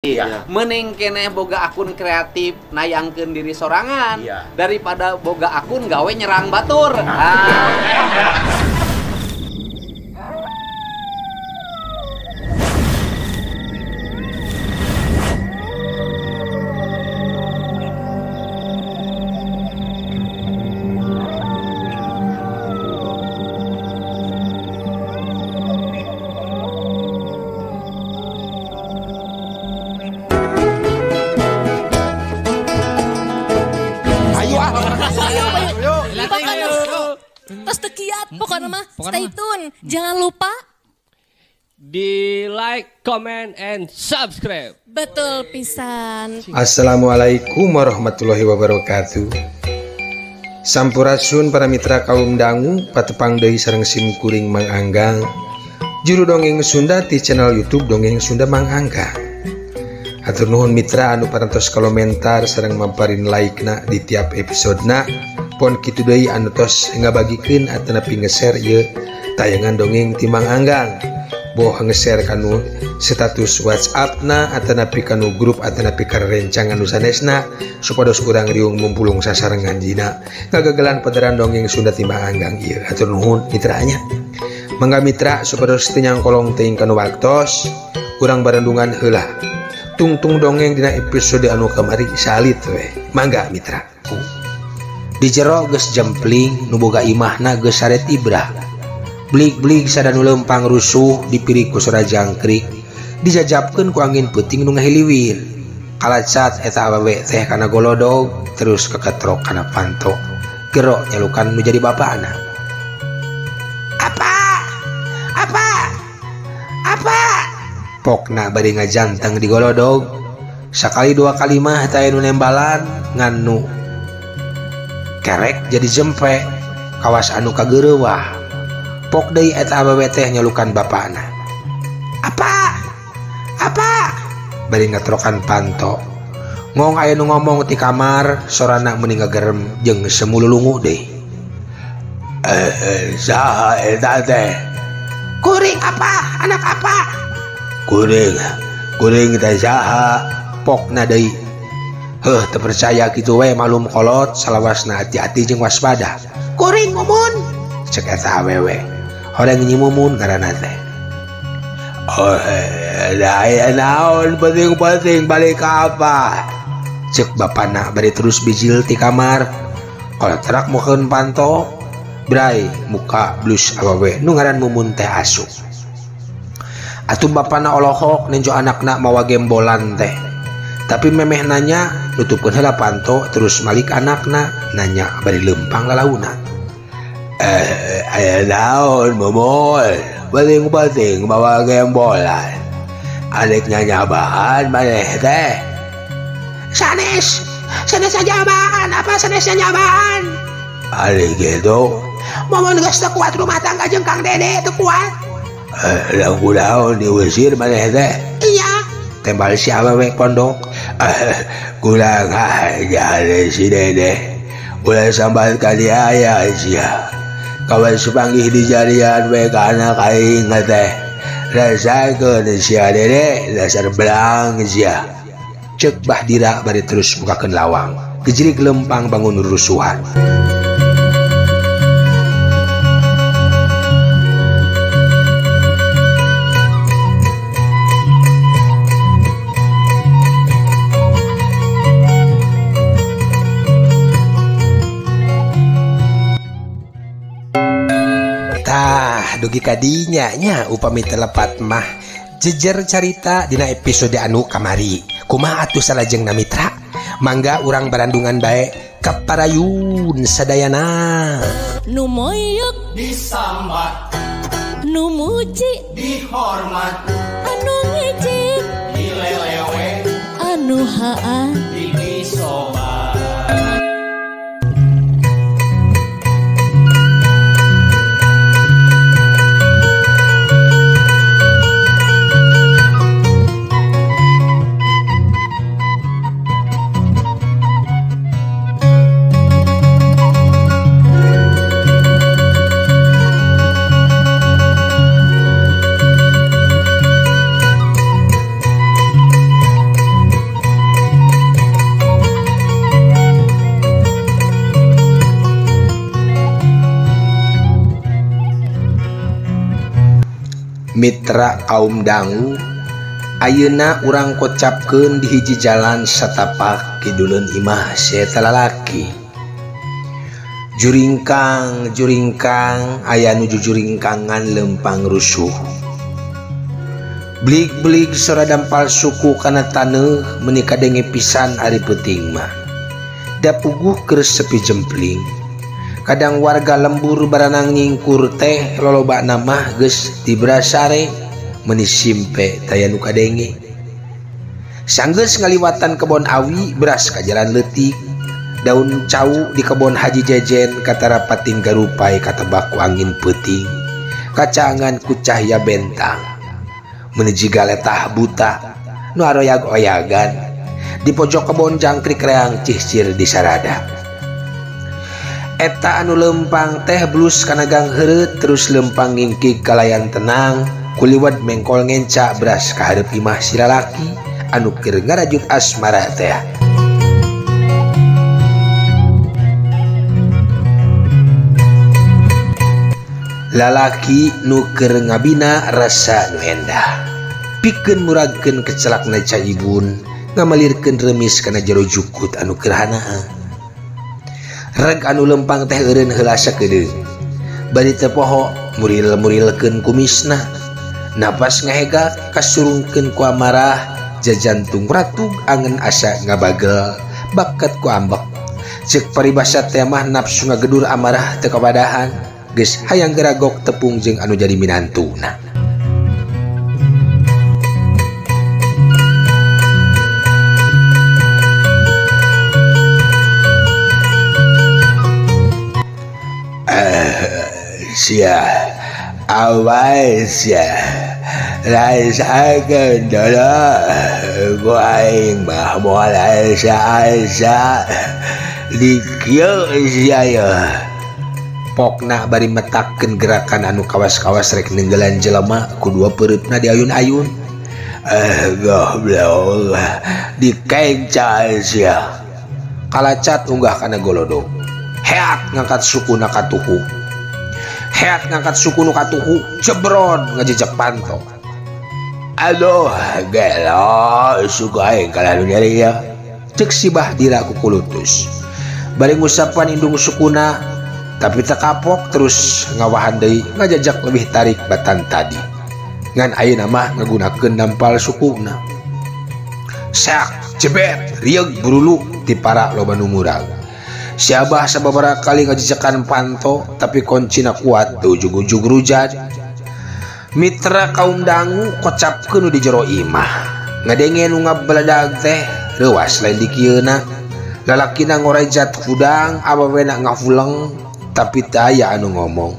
Iya. Mending keneh boga akun kreatif nayangkeun diri sorangan daripada boga akun gawe nyerang batur. Pokoknya mah stay tune. Jangan lupa di like, comment, and subscribe. Betul pisan. Assalamualaikum warahmatullahi wabarakatuh. Sampurasun para mitra kaum dangu patepang deui sareng sim kuring Mang Anggang. Juru dongeng Sunda di channel YouTube Dongeng Sunda Mang Angga. Hatur nuhun mitra anu parantos komentar sareng mamparin like-na di tiap episodena. Pon kitu deui anu tos ngabagikeun atanapi nge-share ieu tayangan dongeng ti Mang Anggang. Boh nge-share kanu status WhatsApp-na atanapi kanu grup atanapi ka rencang anu sanesna supados urang riung mumpulung sasarengan dina ngagagelan padaran dongeng Sunda ti Mang Anggang ieu. Hatur nuhun mitranya. Mangga mitra supados teu nyangkolong teuing kanu waktos urang barendungan heula. Tungtung dongeng dina episode anu kamari salit we. Mangga mitra. Di jero geus jempling nu boga imahna geus saret ibrah. Blik-blik sadanu lempang rusuh dipiri ku sora jangkrik dijajabkeun ku angin peuting nu ngahiliwir. Kalacat eta awewe teh kana golodog terus keketrok kana panto. Gero nyalukan nu jadi bapana. Apa? Pokna bari ngajanteng di golodog. Sakali dua kali mah teh nu nembalan ngan nu kerek jadi jempe kawas anu kageureuwah. Pok deui eta awewe teh nyalukan bapana. Apa? Bari ngatrokan panto. Ngong aya nu ngomong ti kamar sorana meuning ngagerem jeung semululungu deui. Saha eta teh? Kuring apa? Anak apa? Kuring teh saha? Pokna deui. Teu percaya kitu we malum kolot salawasna hati-hati jeung waspada. Kuring mumun cek eta awewe. Horeng nyi mumun ngaranna teh. Aya naon penting balik ka apa? Cek bapana bari terus bijil ti kamar. Kolotrak mokeun panto. Brai muka blus awewe nu ngaran mumun teh asu. Atuh bapana olohok nenjo anakna mawa gembolan teh. Tapi memeh nanya nutupkeun heula panto terus malik anakna nanya bari lempang lalauna. Aya naon momol? Baling-baling bawa gembolan. Adiknya nyabaan maneh teh. Sanes nyabaan. Apa sanesnya nyabaan? Adik gitu. Momol geus teu kuat rumah tangga jeung Kang Dede teu kuat. Lagu naon diusir maneh teh? Iya. Tembal si awewe pondok. Kulang aja si Dede. Ulah sambat kali aya sia. Kawan sepanggih di jarian we ka anak aing teh. Rasakeun sia Dede dasar belang sia. Cek Bahdira bari terus bukakeun lawang. Gejrik lempang bangun rusuhan. Dugi kadinya nya upami telepat mah jejer carita dina episode anu kamari. Kumaha atuh salajengna mitra? Mangga urang barandungan bae kaparayun sadayana. Nu moyok disambat, nu muji dihormat, anu ngijik dilelewe, anu haan disobat. Mitra kaum dangu, ayeuna urang kocapkeun di hiji jalan satapak kiduleun imah saeta lalaki. Juringkang aya nuju juringkangan lempang rusuh. Blik-blik sora dampal suku kana taneuh menika denge pisan ari peuting mah. Da puguh keur sepi jempling. Kadang warga lembur baranang nyingkur teh lolobana mah geus dibrasare meuni simpe taya nu kadenge. Sanggeus ngaliwatan kebon awi beras ka jalan leutik. Daun cau di kebon Haji Jejen katara pating garupai katebak ku angin peuting. Kacangan ku cahya bentang. Menuju galetah buta nu aroyag-oyagan di pojok kebon jangkrik reang cihcir di sarada. Eta anu lempang teh blus kana gang heureut terus lempang ngingkig kalayan tenang kuliwat mengkol ngenca beras ka hareup imah si lalaki anu keur ngarajut asmara teh. Lalaki nu keur ngabina rasa nu endah pikeun muragkeun kecelakna ca ibun ngamalirkeun remis kana jero jukut anu keur hanaa. Reg anu lempang teh eureun heula sakedeung bari teu poho muril-murilkeun kumisna napas ngahega kasurungkeun ku amarah jajantung ratug angen asa ngabagel bakat ku ambek ceuk paribasa teh mah nafsu ngagedur amarah teu kabadahan geus hayang geragok tepung jeung anu jadi minantuna. Sia awas ya rasakeun dulu ku aing mah moal asa-asa di kieu sia ya. Pokna bari metakeun gerakan anu kawas-kawas rek nenggelan jelema kudua peurutna di ayun-ayun. Goblok dikencah sia. Kalacat unggah kana golodog. Heat ngangkat sukuna ka tuhu. Heat ngangkat suku nu katuhu jebron ngajejak panto. Aduh gelo suku aing kalah nu nyeri ya. Cek sibah dira ku kulutus. Bari ngusapan indung sukuna tapi teu kapok terus ngawahan deui ngajajak lebih tarik batan tadi. Ngan ayeuna mah ngagunakeun dampal sukuna. Sak jebet rieg burulu ti para loba nu murag. Si Abah sababaraha kali ngajejekan panto tapi koncina kuat teu ujug-ujug rujat. Mitra kaum dangu kocapkeun di jero imah. Ngadenge nu ngabaladag teh reuas lain di kieuna. Lalakina ngorejat hudang abawena ngafuleng tapi teu aya anu ngomong.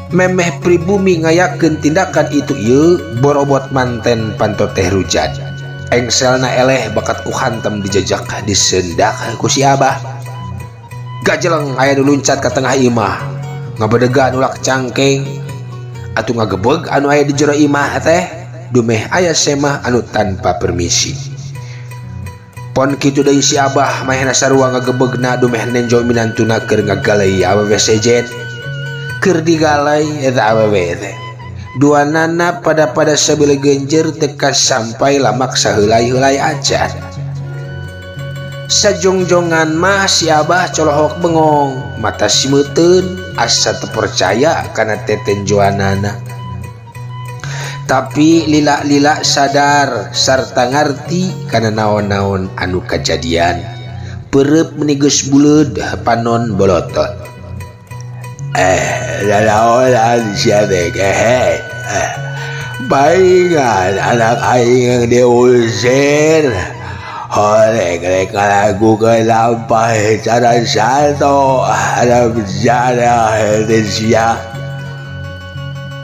Memeh pribumi ngayakeun tindakan itu ieu borobot manten panto teh rujat. Engselna eleh bakat ku hantem dijajak disendak ku si Abah. Gajeleng aya nu luncat ka tengah imah ngabedegan ulak cangkeng atuh ngagebeg anu aya di jero imah teh dumeh aya semah anu tanpa permisi. Pon kitu deui si Abah mahena sarua ngagebegna dumeh nenjo minantuna keur ngagalei awewe sejen keur digalai eta awewe teh duanana pada sabile genjer teka sampai lamak saheulai-heulai acan. Sajongjongan mah si Abah colohok bengong mata simeuteun asa teu percaya kana tetenjoanana. Tapi lila-lila sadar sarta ngarti kana naon-naon anu kajadian. Peureup meuni geus buleud panon bolotot. Lalaolan sia teh kehe. Baingan anak aing yang diusir. Horek-rek lagu ke lampah cara satu ada berjana Indonesia.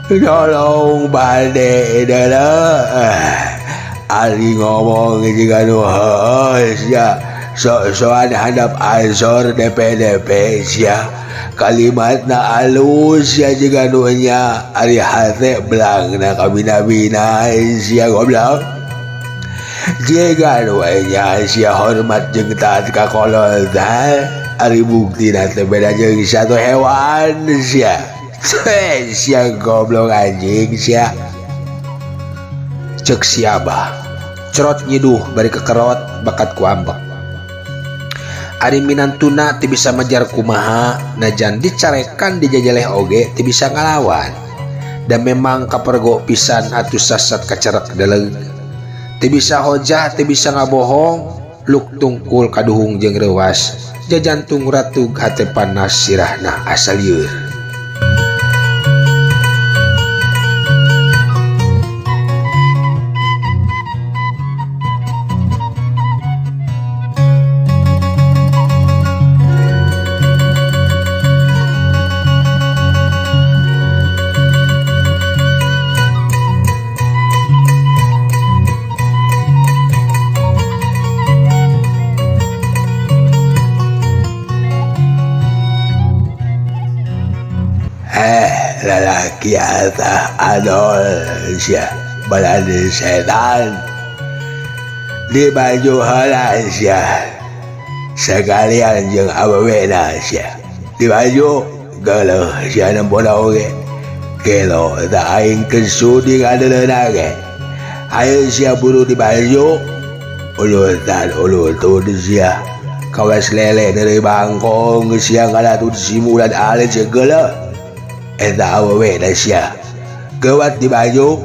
Tolong balik dulu. Ali ngomong juga nuhus ya. Sok-sokan hadap ansor DP-DP ya. Kalimatna alus ya juga nuhnya. Ali hati belang na kabina-bina ya goblok. Jika nuhnya sia hormat jeung taat ka kolot. Ari bukti nanti beda jeung satu hewan sia. Sia goblok anjing sia. Cek si Abah cerot nyiduh bari kekerot bakat ku ambek. Ari minantuna teu bisa majar kumaha najan dicarekan dijajaleh oge teu bisa ngalawan. Dan memang kapergo pisan atuh sasat kacerek deuleuh. Teu bisa hojah teu bisa ngabohong, luk tungkul kaduhung jeung reuwas. Jajantung ratug hate panas sirahna asa lieur. Lalaki atah adol sia balade setan di baju halal sia sekalian jeung awewena sia di baju geuleuh sia nembona oge kelo da aing kesudi ngadeuleuna ge ayeuna sia buru di baju ulutan ulutun sia kawas lele dari bangkong sia ngalatun simulan ale geuleuh eta awewe da sia gawat di baju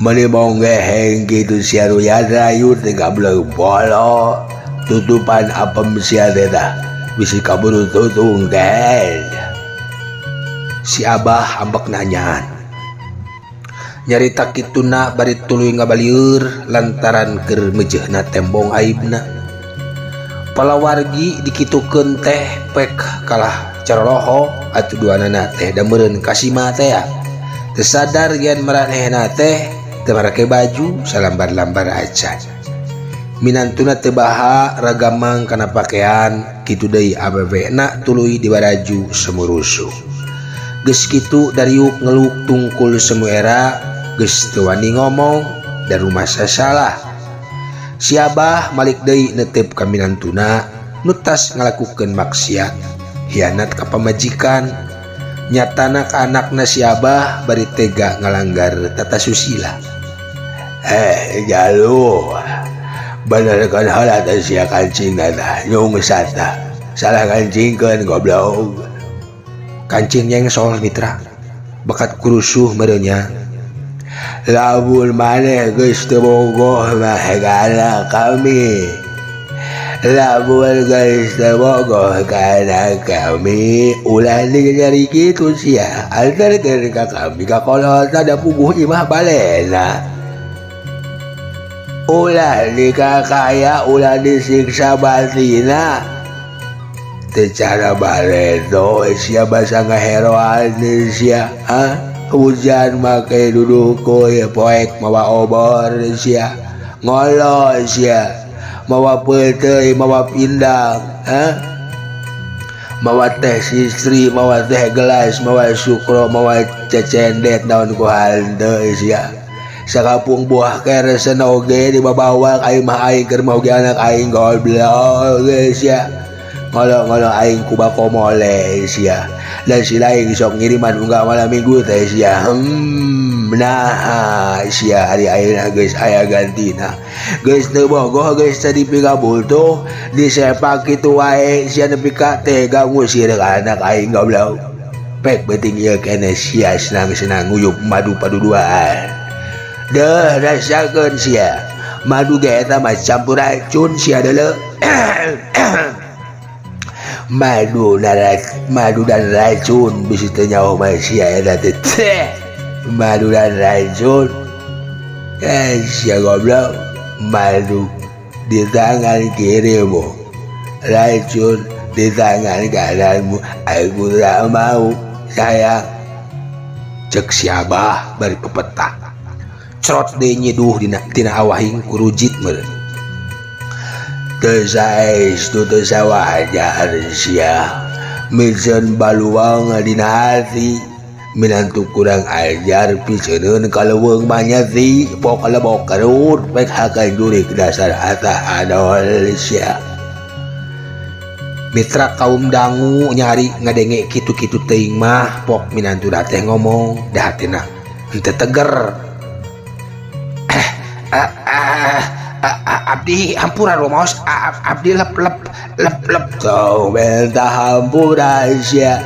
meuli bonggeheng kitu sia ruyat rayu teh gablek bolo tutupan apem sia teh tah bisi kaburu tutung teh. Si Abah ambek nanyaan nyarita kituna bari tuluy ngabalieur lantaran keur meujeuhna tembong aibna. Palawargi dikitukeun teh pek kalah caroloho atuh duanana teh da meureun kasima teh teu sadar yen maranehna teh teu marake baju salambar-lambar acan. Minantuna teu baha ragamang kana pakean kitu deui abebena tuluy dibaraju semurusuh. Geus kitu dariuk ngeluk tungkul semuera geus teu wani ngomong dan rumah sasalah. Si Abah malik deui neuteup ka minantuna nu tas ngalakukeun maksiat hianat ka pamajikan nyatana ka anakna si Abah bari tega ngalanggar tata susila. Jalu bener kan halat sia kancing tah nyung sata salah kancingkeun goblok. Kancing nyengsol mitra bakat kurusuh merenya. Lamun maneh geus teu bogoh mah hegana kami. Lamun geus teu bogoh kana kami ulah nyari kitu sia antarkeun ka kami ka kolot ada puguh imah balena. Ulah dikakaya ulah disiksa batina. Teu cara baledo sia basa ngaheroan sia hujan make duduh koy poek mawa obor sia ngolo sia mawa peuteuy mawa pindang mawa teh sistri mawa teh gelas mawa sukro mawa cecendet naon ku hal teu sia sakapung buah keresen oge dibabawak aing mah aing keur moge anak aing goblok sia ngolo-ngolo aing ku bako mole sia dan si lain sok ngiriman unggah malam minggu teh sia nah sia hari ayeuna geus aya gantina geus teu bogoh geus tadi pigabultuh disepak kitu wae sia nepi ka tega ngusir ka anak aing goblok pek beuting ieu keneh sia senang-senang nguyup madu paduduaan deuh rasakeun sia madu ge eta mah campur racun sia deuleu madu dan racun bisi teu nyaho manusia eta teh madu dan racun sia goblok madu di tangan kirimu racun di tangan kananmu aku tak mau sayang cek si Abah bari pepetak cerot deui nyiduh tina awahing kurujit meureun. Teu saestu teu sawajar sia mikeun baluang dina hati minantu kurang ajar piseuneun kaleuweung manyati pok lebok kerut pek hakan jurik dasar atah adol sia Mitra kaum dangu nyari ngadenge kitu-kitu teuing mah pok minantu teh ngomong dah hatina henteu teger. Abdi hampura rumaos abdi lep tuh bentah hampura sia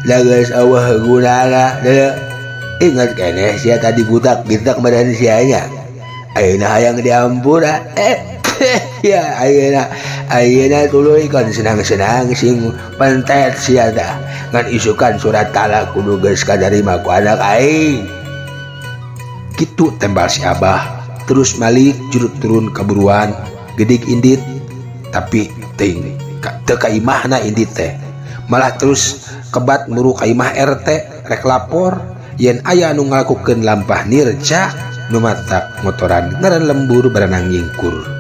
lagas awah gunana ingat kene sia tadi budak gitak badan sianya ayeuna hayang dihampura ya ayeuna tuluy kan senang-senang sing pentet sia tah ngan isukan surat talak kudu geus kadarima ku anak aing kitu tembal si Abah. Terus Malik jurut turun kaburuan gedik indit tapi ting teu kaimahna indit teh malah terus kebat muru kaimah RT rek lapor yen aya anu ngalakukeun lampah nirca nu matak motoran ngaran lembur berenang nyingkur.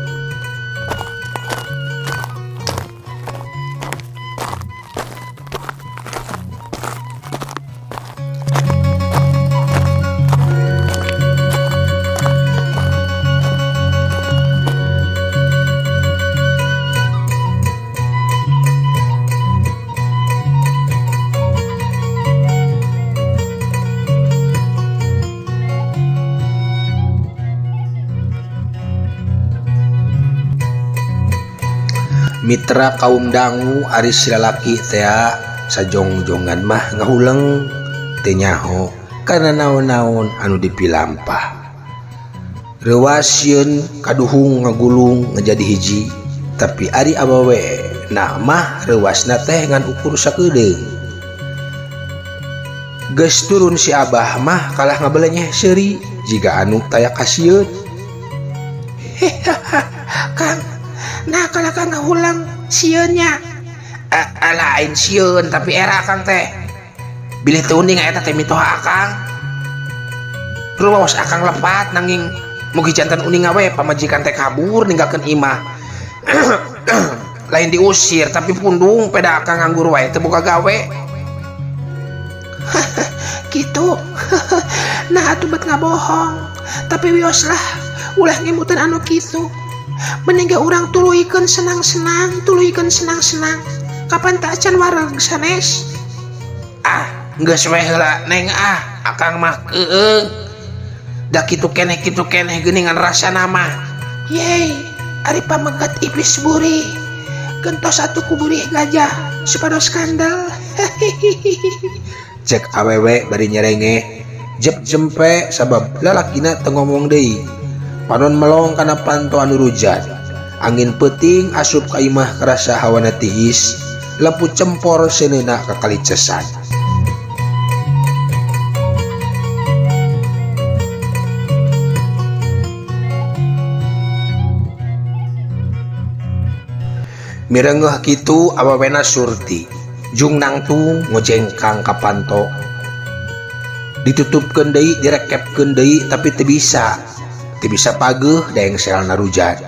Mitra kaum dangu ari si lalaki teh sajongjongan mah ngahuleng teu nyaho kana naon-naon anu dipilampah. Reuasieun kaduhung ngagulung ngajadi hiji tapi ari awewe na mah reuasna teh ngan ukur sakedeung. Geus turun si Abah mah kalah ngabelenyeh seuri jiga anu taya kasieun. Kang nah kalau kang ngulang sieunnya lain sieun tapi era kang teh bilih teuning eta teh mitoha akang rumaos akang lepat nanging mugi janten uning we pamajikan teh kabur ninggalkeun imah lain diusir tapi pundung peda akang nganggur wae teu boga gawe gitu. Nah atuh bet ngabohong tapi wios lah ulah ngemutan anu kitu. Meninggal orang tuluikeun senang-senang kapan tak acan wareg sanes geus we heula neng akang mah keueung da kitu keneh geuningan rasa nama yey ari pamegat iblis buri gentos atuh ku burih gajah supados skandal cek awewe bari nyerenge jep jempe sabab lalakina teu ngomong deui. Panon melong kana panto anu rujan angin peuting asup ka imah kerasa hawana tihis lampu cempor seuneuna kakalicesan. Mireungeuh kitu awawena surti jung nangtung ngojengkang ka panto ditutupkeun deui direkepkeun deui tapi teu bisa pageuh daeng selna rujan.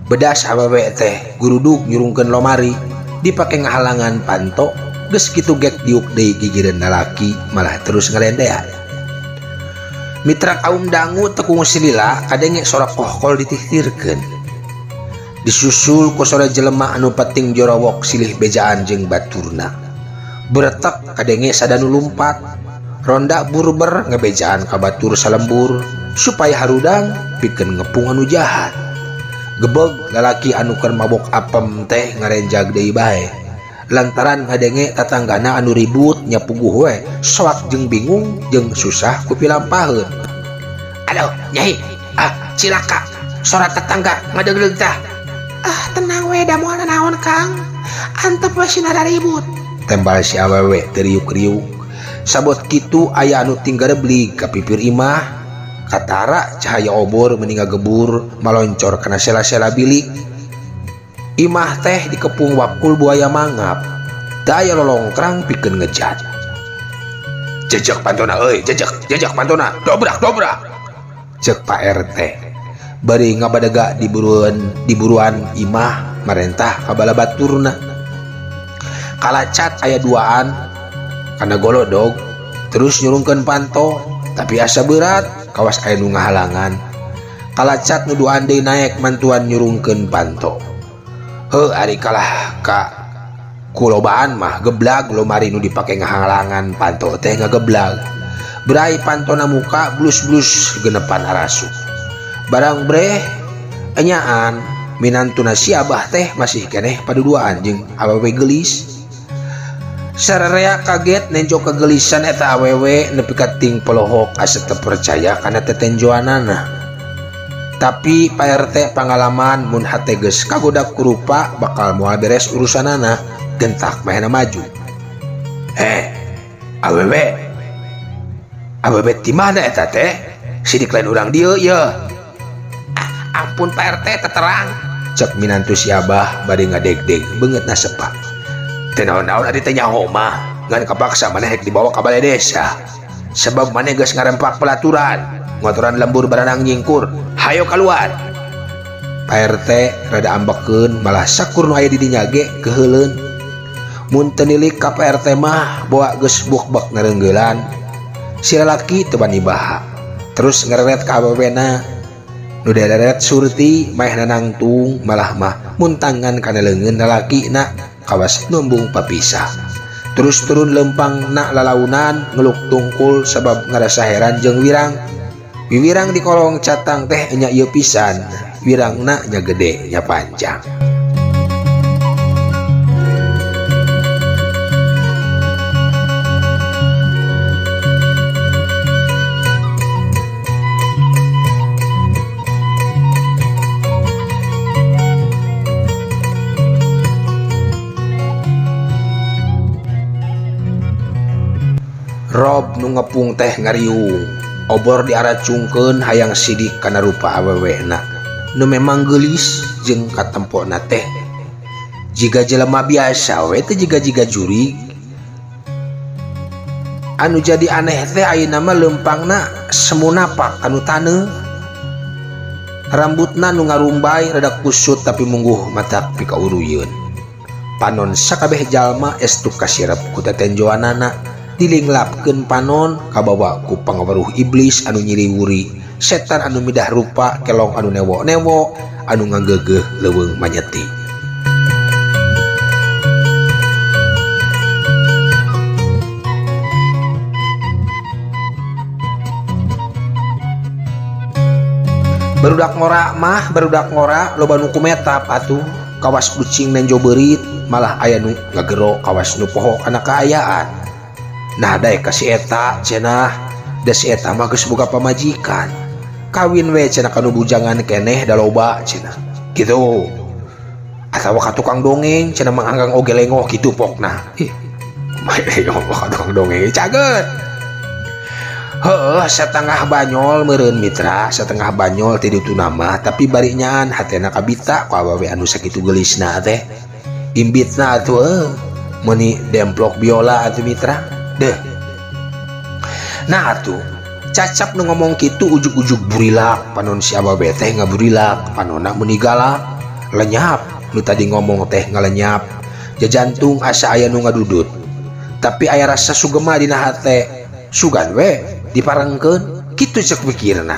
Bedas awewe teh guruduk nyurungkeun lomari dipake ngahalangan panto geus kitu gek diuk deui gigireun lalaki malah terus ngalendean. Mitra kaum dangu teu kungu silila kadenge sorak pohkol ditihtirkeun. Disusul ku sore jelema anu peting jorowok silih bejaan jeung baturna. Beretek kadenge sadanu lumpat ronda burber ngebejaan ka batur salembur supaya harudang pikeun ngepung anu jahat. Gebeg lalaki anu keur mabok apem teh ngarenjag deui bae lantaran ngadenge tatanggana anu ribut nyapuguh we soak jeung bingung jeung susah ku pilampaheun. Aduh nyai cilaka sorat tetangga ngadegleug tah. Tenang we da moal naon kang antep we sinada ribut tembal si awewe teriuk-riuk. Sabot kitu aya anu tinggal beli ka pipir imah katara cahaya obor meninggal gebur maloncor kana sela-sela bilik. Imah teh dikepung wakul buaya mangap daya lolongkrang pikeun ngejat. Jejak pantona euy jejak pantona dobrak cek Pak RT bari ngabadaga diburuan imah marentah kabala baturna. Kalacat aya duaan kana golodog terus nyurungkeun panto tapi asa berat kawas aya nu ngahalangan. Kalacat nu duaan deui naek mantuan nyurungkeun panto. Heuh ari kalah ka kulobaan mah geblag lomari nu dipake ngahalangan panto teh ngageblag. Berai pantona muka blus-blus genepan arasu. Barang breh enyaan minantuna si Abah teh masih keneh paduduaan jeung awewe gelis. Sararea kaget nenjo kegelisan eta awewe nepi ka ting pelohok asa teu percaya kana tetenjoanana. Tapi Pak RT pangalaman mun hate geus kagodak ku rupa bakal moal beres urusanana gentak mahena maju. Awewe ti mana eta teh? Sidik lain urang dieu ye. Ampun Pak RT teterang, cek minantu si Abah bade ngadeg-deg beungeutna sepak. Teu naon-naon ari teh nyaho mah, ngan kapaksa maneh rek dibawa ka balai desa. Sebab maneh geus ngarempak pelaturan, ngotoran lembur baranang nyingkur. Hayo keluar. Pak RT rada ambekeun malah sakur nu aya di dinya ge keheuleun. Mun teu nilik ka Pak RT mah bawa geus buk-bak ngareunggelan. Si lalaki teu bani baha. Terus ngereret ka awewena. Nu deret surti maeh nangtung malah mah muntangan kana leungeun lalakina kawas numbung papisah. Terus turun lempang na lalaunan ngeluk tungkul sabab ngarasa heran jeung wirang. Wiwirang di kolong catang teh nya ieu pisan, wirangna nya gede nya panjang. Rob nu ngepung teh ngariung, obor diaracungkeun hayang sidik kana rupa awewena. Nu memang geulis jeung katempona teh. Jiga jelema biasa we teh jiga-jiga jurig. Anu jadi aneh teh ayeuna mah leumpangna semu napak anu taneuh. Rambutna nu ngarumbay rada kusut tapi mungguh matak pikauruyeun. Panon sakabeh jalma estu kasirep ku tetenjoanana. Dilinglapkeun panon kabawa ku pangaweruh iblis anu nyiriwuri, setan anu midah rupa kelong anu newo-newo anu ngageugeuh leuweung manyeti. Barudak ngora loba nu kumetap atuh kawas kucing nenjo beurit malah aya nu ngagero kawas nu poho kana kaayaan. Nah daek ka si eta cenah, da si eta mah geus boga pamajikan. Kawin we cenah kanu bujangan keneh da loba cenah. Kitu. Atawa ka tukang dongeng cenah manganggang oge lengoh kitu pokna. Ka tukang dongeng caget. Heuh, satengah banyol meureun mitra, satengah banyol ti ditu nama, tapi bari nyaan hatena kabita ku awewe anu sakitu geulisna teh. Imbitna atuh meuni demplok biola atuh mitra. Deh. Nah atuh, cacap nu ngomong kitu ujug-ujug burilak, panon si awewe teh ngaburilak, panonna meuni galak, lenyap, nu tadi ngomong teh ngalenyap. Jajantung asa aya nu ngadudut. Tapi aya rasa sugema dina hate. Sugan we diparengkeun, kitu ceuk pikirna.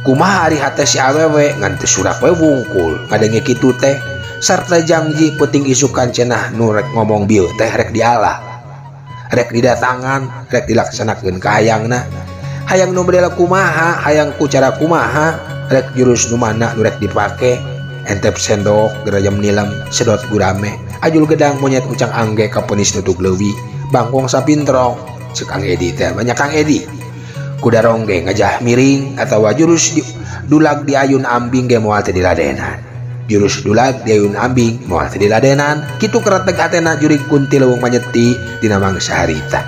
Kumaha ari hate si awewe ngan teu surak we wungkul, ngadenge kitu teh sarta janji peuting isukan cenah nu rek ngomong bieu teh rek dialah. Rek didatangan, rek dilaksanakeun ka hayangna. Hayang nu bedela kumaha, hayang ku cara kumaha, rek jurus nu mana nu rek dipake. Entep sendok, gerayam nilam, sedot gurame, ajul gedang monyet ucang angge ka penis nutuk leuwi, bangkong sapintrong, ceuk Kang Edi teh banyak Kang Edi. Kuda rongge ngajah miring atawa jurus dulag di ayun ambing ge moal teu diladenan. Jurus dulag di ayun ambing moal teu diladenan, kitu kereteg hatena jurig kunti leuweung manyeti dina mangsa harita.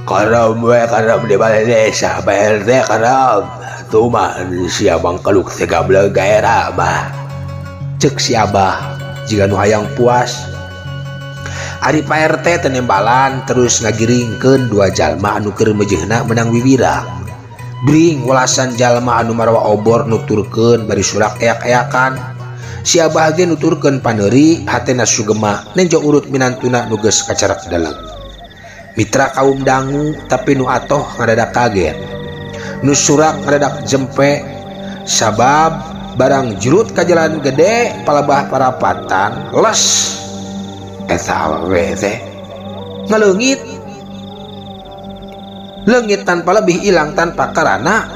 Karam we karam di balai desa, Pak RT karam. Tuh mah si abang kaluk teh gableug gaera mah. Ceuk si Abah jiga nu hayang puas. Ari Pak RT teh nembalan terus ngagiringkeun dua jalma anu keur meujeuhna menang wiwirang. Bring welasan jalma anu marowa obor nuturkeun bari surak eak-eakan. Si Abah ge nuturkeun paneuri hatena sugema nenjo urut minantuna nu geus kacarak dalem. Mitra kaum dangu tapi nu atoh ngadadak kaget. Nu surak ngadadak jempe sabab barang jurut ka jalan gede palebah parapatan les eta awewe teh ngaleungit leungit tanpa lebih ilang tanpa karana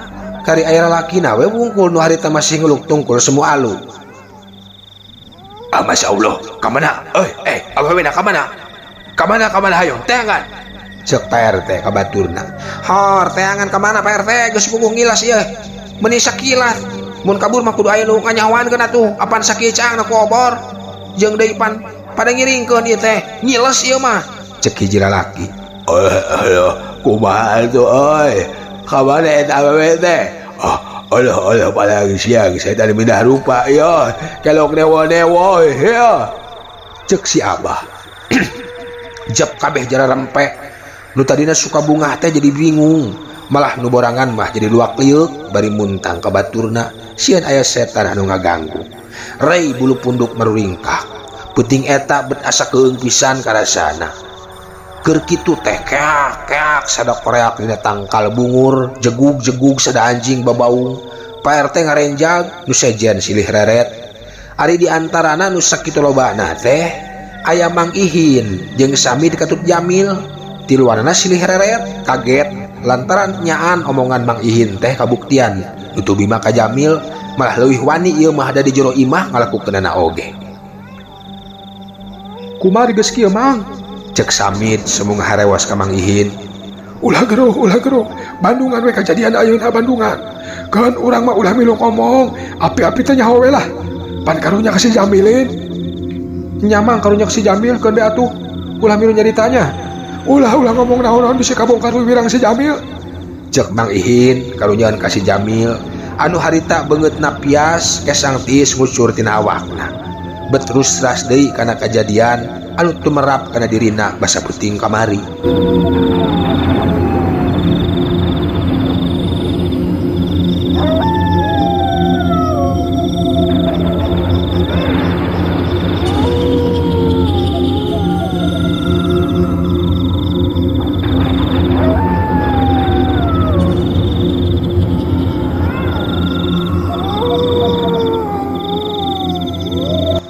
kari aya lalakina we wungkul nu harita masih ngeluk tungkul semu alu. Masya Allah, kamana? Awewe na kamana? Kamana hayong teangan? Cek PRT ka baturna. Hor teangan kamana PRT geus punggung ngilas ieu. Meni sakilat. Mun kabur mah kudu aya nu nganyahoankeun atuh. Apan sakicang na ku obor. Jeung deui pan pada ngiringkeun ieu teh. Ngiles ieu mah. Cek hiji lalaki. Kumaha atuh euy? Kamana eta awewe teh? Allah paling siang saya tadi mindah rupa ya kelok newo ya cek si abah jep kabeh jara rempe nu tadina suka bunga teh jadi bingung malah nu borangan mah jadi luak liuk bari muntang ka baturna sieun aya setan anu ngaganggu rei bulu punduk meruringkak peuting eta bet asa keung pisan karasana keur kitu teh keak sadak koreak dina tangkal bungur jegug sada anjing babaung PRT ngarenjag nu sejen silih reret ari diantarana nu sakitu lobana teh aya Mang Ihin jeung sami dikatut Jamil tiluanana silih reret kaget lantaran nyaan omongan Mang Ihin teh kabuktian nutubi mah ka Jamil malah leuwih wani ieu mah ada di jero imah ngalakukeunana oge kumaha geus kieu Mang cek Samit semu ngaharewas ka Mang Ihin ulah gero Bandungan we kajadian ayeuna Bandungan kan urang mah ulah milu ngomong api-api teh nyaho we lah pan karunya ka si Jamilin nyamang karunya ka si Jamil keun be atuh ulah milu nyaritanya ulah ngomong naon-naon bisa kabongkar wirang si Jamil cek Mang Ihin karunyaan ka si Jamil anu harita beungeutna pias kesang tiis ngucur tina awakna bet terus ras deui kana kajadian anu tumerap kana dirina basa peuting kamari.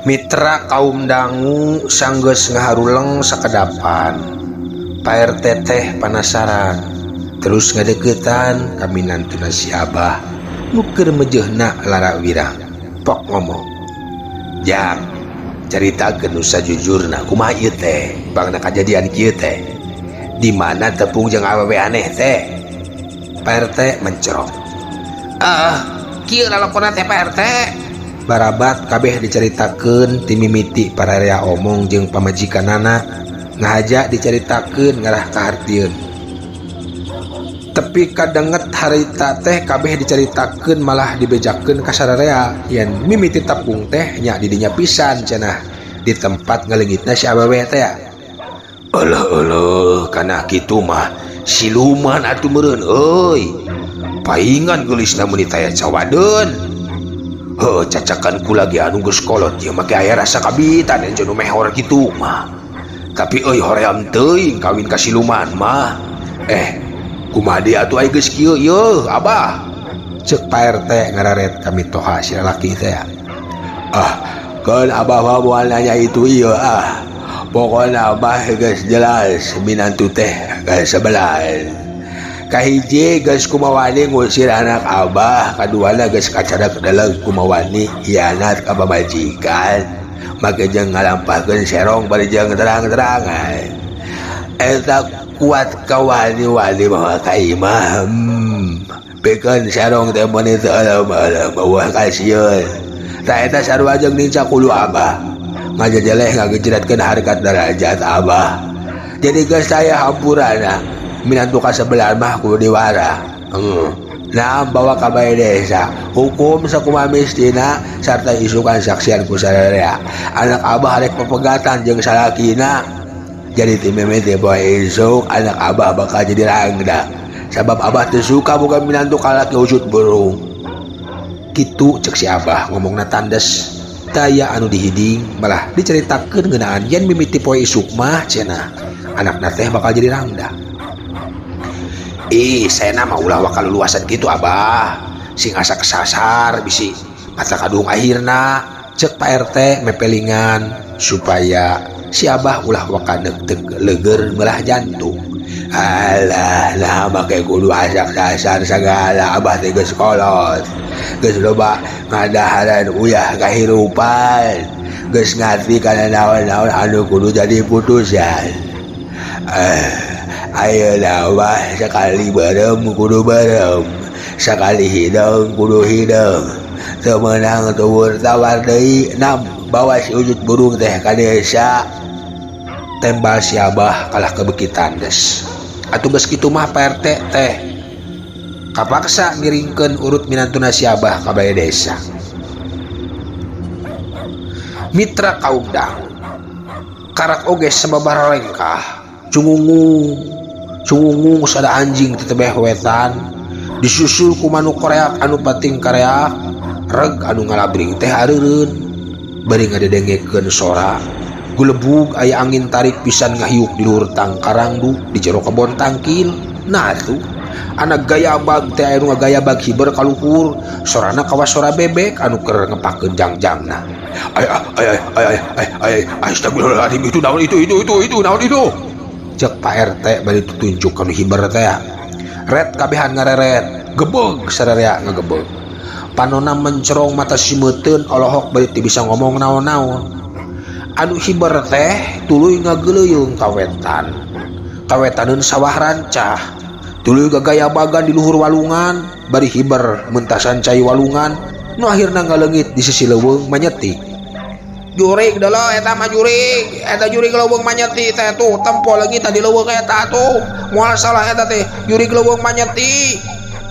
Mitra kaum dangu sanggeus ngaharuleng sakedapan PRT teh panasaran terus ngadeuketan ka minantuna si Abah nu keur mejehna lara wirang pok ngomong jak caritakeun nu sajujurna kumaha ieu teh bangna kajadian kieu teh di mana tepung jeung awewe aneh teh PRT mencerok kieu lalakonna teh PRT barabat kabeh diceritakeun ti mimiti pararea omong jeung pamajikanana ngahaja diceritakeun ngarah kahartieun tepi kadenget harita teh kabeh diceritakeun malah dibejakeun ka sararea yen mimiti tepung teh nya di dinya pisan cenah di tempat ngaleungitna si awewe teh eueuh kana kitu mah siluman atuh meureun euy paingan geulisna mun ditaya cawadeun cacakan ku lagi anu geus kolot ieu make aya rasa kabitan yang jeung mehor kitu mah tapi euy hoream teuing kawin ka siluman mah kumaha deui atuh aya geus kieu ieu Abah cek PRT ngararet kami toha si lalaki teh kan Abah mah moal nanya itu ieu pokona Abah geus jelas minantu teh geus sebelah kahiji geus kumawani ngusir anak Abah kaduana geus kacadak daleg kumawani hianat ka pamajikan make jeung ngalampahkeun serong bari jeung terang-terangan eta kuat ka wani-wani mah ka imah pikeun serong teh mun teu alam bawah kasieun tah eta sarua jeung ninca kulu Abah ngajejeleh ngagejretkeun harkat derajat Abah jadi geus saya hampurana minantu ka sebelah mah kudu diwara nah bawa ka bae desa hukum sakumaha mistina sarta isukan saksian ku sararea anak Abah rek pepegatan jeung salakina jadi ti mimiti bae isuk anak Abah bakal jadi rangda sabab Abah teu suka boga minantu ka laki usut burung kitu cek si Abah ngomongna tandes taya anu dihiding malah diceritakeun ngeunaan yen mimiti poe isuk mah cenah anakna teh bakal jadi rangda. Saya nama ulah wakal luasan gitu Abah sing asa kesasar bisi asa kadung akhirna cek Pak RT mepelingan supaya si Abah ulah wakanek leger melah jantung. Alah lah make kudu asak dasar segala Abah teh geus kolot, geus loba ngadaharan uyah kahirupan, geus ngarti kana naon-naon anu kudu jadi putusan. Ayeuna Abah sekali barem kudu barem, sekali hidung kudu hidung. Teu meunang tuwur tawar deui nam bawa si ujut burung teh ka desa. Tembal si Abah kalah kebekitan des. Atuh geus kitu mah Pak RT teh kapaksa ngiringkeun urut minantuna si Abah ka balai desa. Mitra kaum dangu karak oge sababaraha lengkah cungungung sada anjing tetebeh wetan disusul ku manuk koreak anu pating kareak reg anu ngalabring teh areureun bari ngadedengekeun sora gulebug aya angin tarik pisan ngahiuk di luhur tangkarangdu di jero kebon tangkil. Nah tuh anak gayabag teh anu ngagayabag hiber ka luhur sorana kawas sora bebek anu keur ngepakeun jangjangna. Ay astagfirullahaladzim, itu naon itu naon itu cek Pak RT bari tunjuk anu hiber teh red kabehan ngareret gebeg sararea ngagebeg panonna mencerong mata simeuteun olohok bari teu bisa ngomong naon-naon. Anu hiber teh tuluy ngageleung kawetaneun sawah rancah tuluy gagayabagan di luhur walungan bari hiber mentasan cai walungan nu akhirna ngaleungit di sisi leuweung manyetik. Jurig dolo eta mah jurig, eta jurig leuweung manyeti teh tuh tempo leungit di leuweung eta tuh moal salah eta teh jurig leuweung manyeti.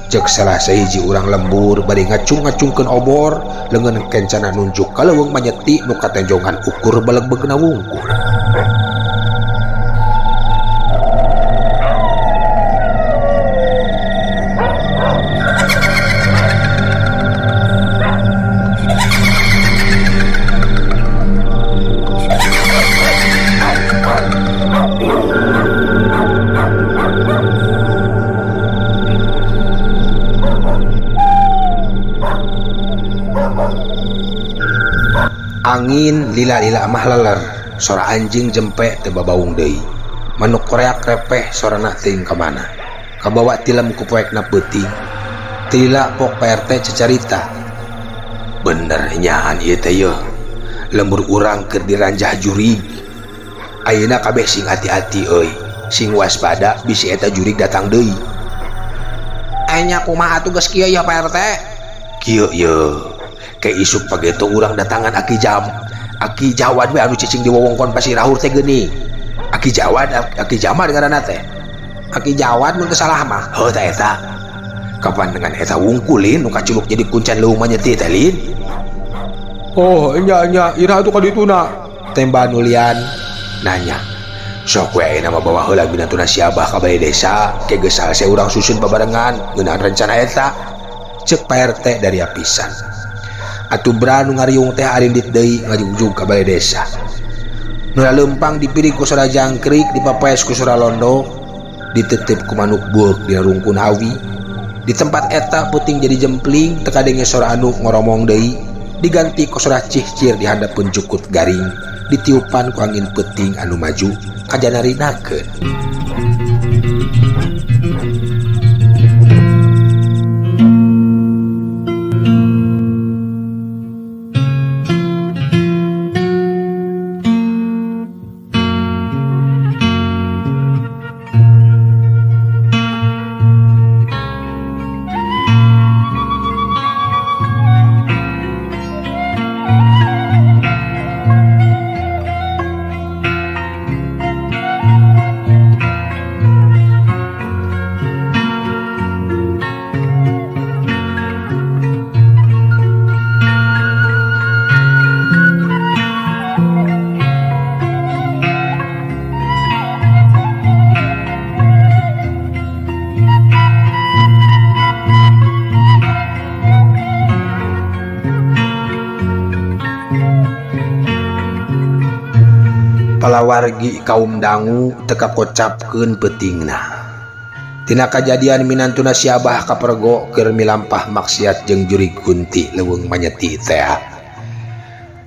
Cek salah sahiji urang lembur bari ngacung-ngacungkeun obor leungeun kencana nunjuk ka leuweung manyeti nu katenjongan ukur baleg-beugna wungkul. Angin lila-lila mah leler, sora anjing jempek teu babaung deui. Manuk koreak repeh sorana teuing ka mana. Kabawa tilem ku poekna peuting. Tila pok Pak RT cecarita. Bener nyaan ieu teh yeuh. Lembur urang keur diranjah jurig. Ayeuna kabeh sing hati-hati euy, sing waspada bisi eta jurig datang deui. Anya kumaha atuh geus kieu ya Pak RT? Kieu yeuh. Ke isuk pageto urang datangan Aki Jawad we anu cicing di wewengkon Pasirahur teh geuni. Aki Jamad ngaranna teh. Aki Jawad mun teu salah mah. Heuh tah eta. Kapan dengan eta wungkulin nu kaculuk jadi kuncan leuweung manyeti teh lin. Oh nya ira atuh ka dituna. Tembah nulian nanya. Sok we ayeuna mah bawa heula binatuna si Abah ka balai desa ke geus salese urang susun babarengan ngeunaan rencana eta. Cek Pak RT dari apisan. Atuh branu ngariung teh arindit deui ngajungjung ka balai desa. Nu lempang dipiring ku sora jangkrik, dipapaes ku sora londo, ditetep ku manuk beuk dina rungkun hawi. Di tempat eta puting jadi jempling teu kadenge sora anu ngoromong deui, diganti ku sora cihcir di handapeun jukut garing, ditiupan ku angin peuting anu maju kajanarinakeun. Palawargi kaum dangu teka kocapkeun peutingna. Tina kajadian minantuna si Abah kapergo keur milampah maksiat jeung juri kunti leuweung manyeti teh.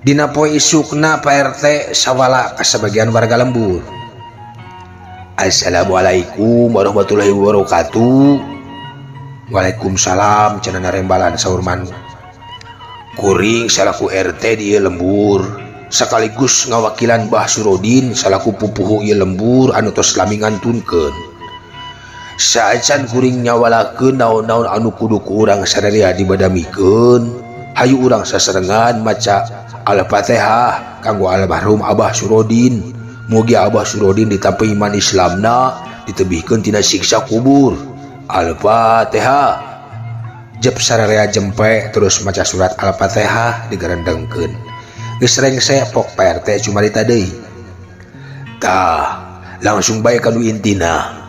Dina poe isukna Pak RT sawala ka sabagian warga lembur. Assalamualaikum warahmatullahi wabarakatuh. Waalaikumsalam cenah rembalan saur Manu. Kuring salaku RT di lembur sekaligus ngawakilan Mbah Surodin salaku pupuhu ieu lembur anu tos lami ngantunkeun. Saacan kuring nyawalakeun naon-naon anu kudu ku urang sadaya dibadamikeun, hayu urang sasarengan maca Al-Fatihah kanggo almarhum Abah Surodin. Mugi Abah Surodin ditampa iman Islamna, ditebihkeun tina siksa kubur. Al-Fatihah. Jep sararea jempe terus maca surat Al-Fatihah digarendengkeun. Geus rengse pok Pak RT cumarita deui. Tah, langsung bae kanu intina.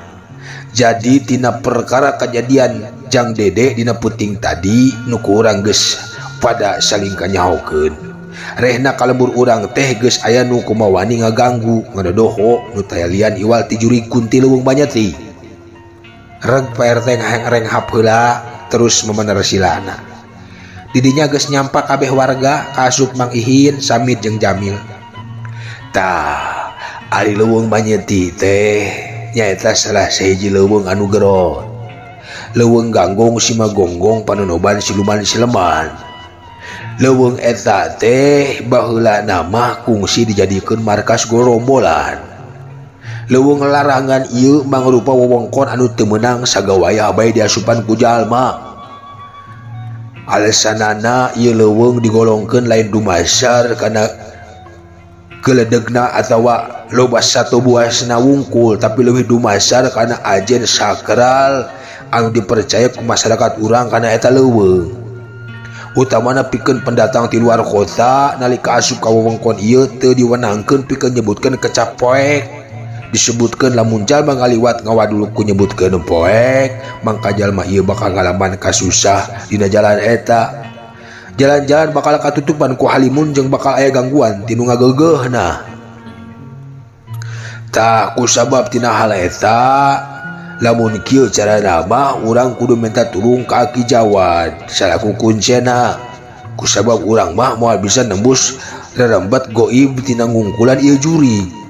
Jadi tina perkara kejadian Jang Dede dina puting tadi nu ku urang geus pada saling kanyahokeun. Rehna kalembur urang teh geus aya nu kumawani ngaganggu ngadodoho nu tayalian iwal ti juri kunti leuweung banyeti. Reg Pak RT ngarenghap heula terus memener silana. Didinya geus nyampak kabeh warga kaasup Mang Ihin, Samid jeung Jamil. Tah, ari leuweung banyeti teh nyaeta salah sahiji leuweung anu gerot. Leuweung Ganggong Simagonggong Panonoban Siluman Sileman. Leuweung eta teh baheula nama kungsi dijadikeun markas gorombolan. Leuweung larangan ieu mangrupa wewengkon anu teu meunang sagawaya bae diasupan ku jalma. Alesanana ieu leuweung digolongkeun lain dumasar kana geledegna atawa loba satobuasna wungkul, tapi leuwih dumasar kana ajen sakral anu dipercaya ku masyarakat urang kana eta leuweung. Utamana pikeun pendatang ti luar kota nalika asup ka wewengkon ieu teu diwenangkeun pikeun nyebutkeun kecap poek. Disebutkeun lamun jalma ngaliwat ngawadul ku nyebutkeun poek, mangka jalma ieu bakal ngalaman kasusah dina jalan eta. Jalan-jalan bakal katutupan ku halimun jeung bakal aya gangguan tinu ngageugeuhna. Tah kusabab tina hal eta, lamun kieu carana mah urang kudu minta tulung ka Aki Jawad salaku kuncena. Kusabab urang mah moal bisa nembus rerembet goib tina ngungkulan ieu juri.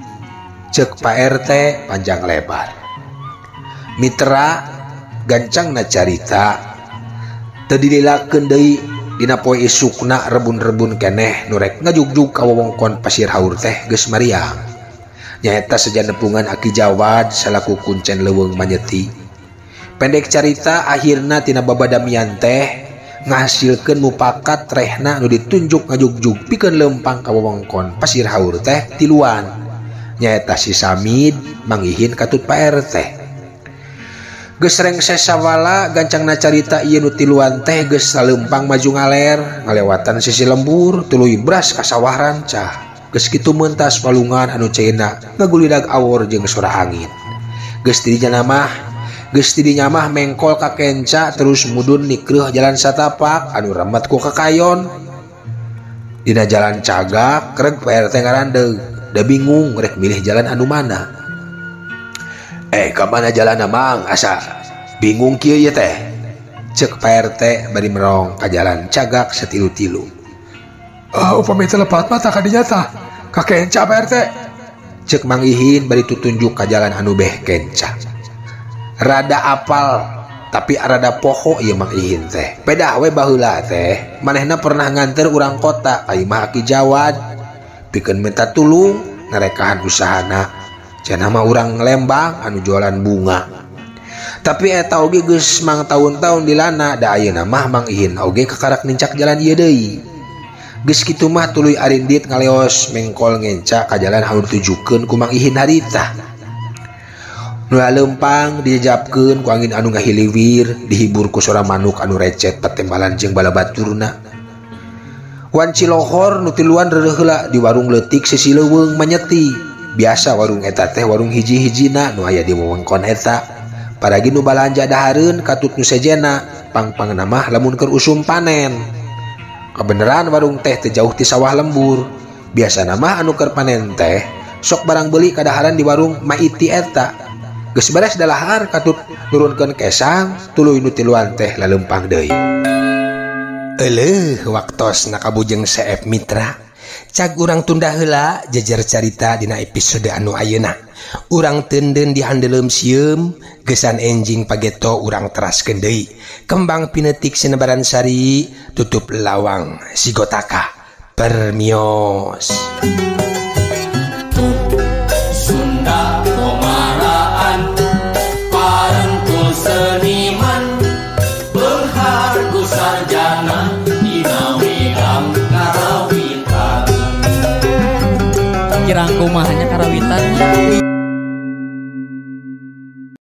Cek Pak RT panjang lebar. Mitra gancangna carita teu dililakeun deui dina poe isukna rebun-rebun keneh nu rek ngajugjug ka wewengkon Pasir Haur teh geus mariang. Nyaeta sajanepungan Aki Jawad salaku kuncen leuweung manyeti. Pendek carita akhirna tina babadamian teh ngahasilkeun mupakat rehna nu ditunjuk ngajugjug pikeun lempang ka wewengkon Pasir Haur teh tiluan. Nyaeta si Samid, Mang Ihin katut Pak RT. Geus rengse sawala gancangna carita ieu nu tiluan teh geus saleumpang maju ngaler ngalewatan sisi lembur tuluy bras ka sawah rancah. Geus kitu meuntas palungan anu caina ngagulidag awor jeung sora angin. Geus tidinya mah mengkol ka kenca terus mudun nikreuh jalan satapak anu remet ku kakayon. Dina jalan cagak kreg Pak RT ngarandeug, da bingung rek milih jalan anu mana. Ka mana jalan Mang? Asa bingung kieu ieu teh. Cek Pak RT bari merong ka jalan cagak satilu-tilu. Upami teu lepat mah tah kadinya tah. Ka kenca Pak RT. Cek Mang Ihin bari tutunjuk ka jalan anu beh kenca. Rada apal tapi rada poho ieu Mang Ihin teh. Pedah we baheula teh, manehna pernah nganter urang kota ka imah Aki Jawad pikeun minta tulung ngarekahan usahana. Cenah mah urang Lembang anu jualan bunga. Tapi eta oge geus mang tahun-tahun di lana da ayeuna mah Mang Ihin oge kakarak nincak jalan ieu deui. Geus kitu mah tuluy arindit ngaleos mengkol ngenca ka jalan anu ditujukeun ku Mang Ihin harita. Nu leumpang dijajabkeun ku angin anu ngahiliwir, dihibur ku sora manuk anu recet patembalan jeung balabaturna. Wan Cilohor nu tiluan reureuh heula di warung leutik sisi leuweung manyeti. Biasa warung eta teh warung hiji-hijina nu aya di wewengkon eta. Paragi nu balanja dahareun katut nu sejena pang-pangna mah lamun keur usum panen. Kabeneran warung teh teu jauh ti sawah lembur. Biasana mah anu keur panen teh sok barang beuli kadaharan di warung Maiti eta. geus beres dalahar katut nurunkeun kesang tuluy nu tiluan teh lalempang deui. Euleuh waktos nakabujeng Seep Mitra. Cag urang tunda heula jejer carita dina episode anu ayeuna. Urang teunden di handeuleum sieum geusan enjing pageto urang teraskeun deui. Kembang pinetik sinebaran sari tutup lawang sigotaka permios. Sunda Komaraan Parengkul seniman Berhargu sarjana Dina wedang karawitan Kirang kumahanya karawitan.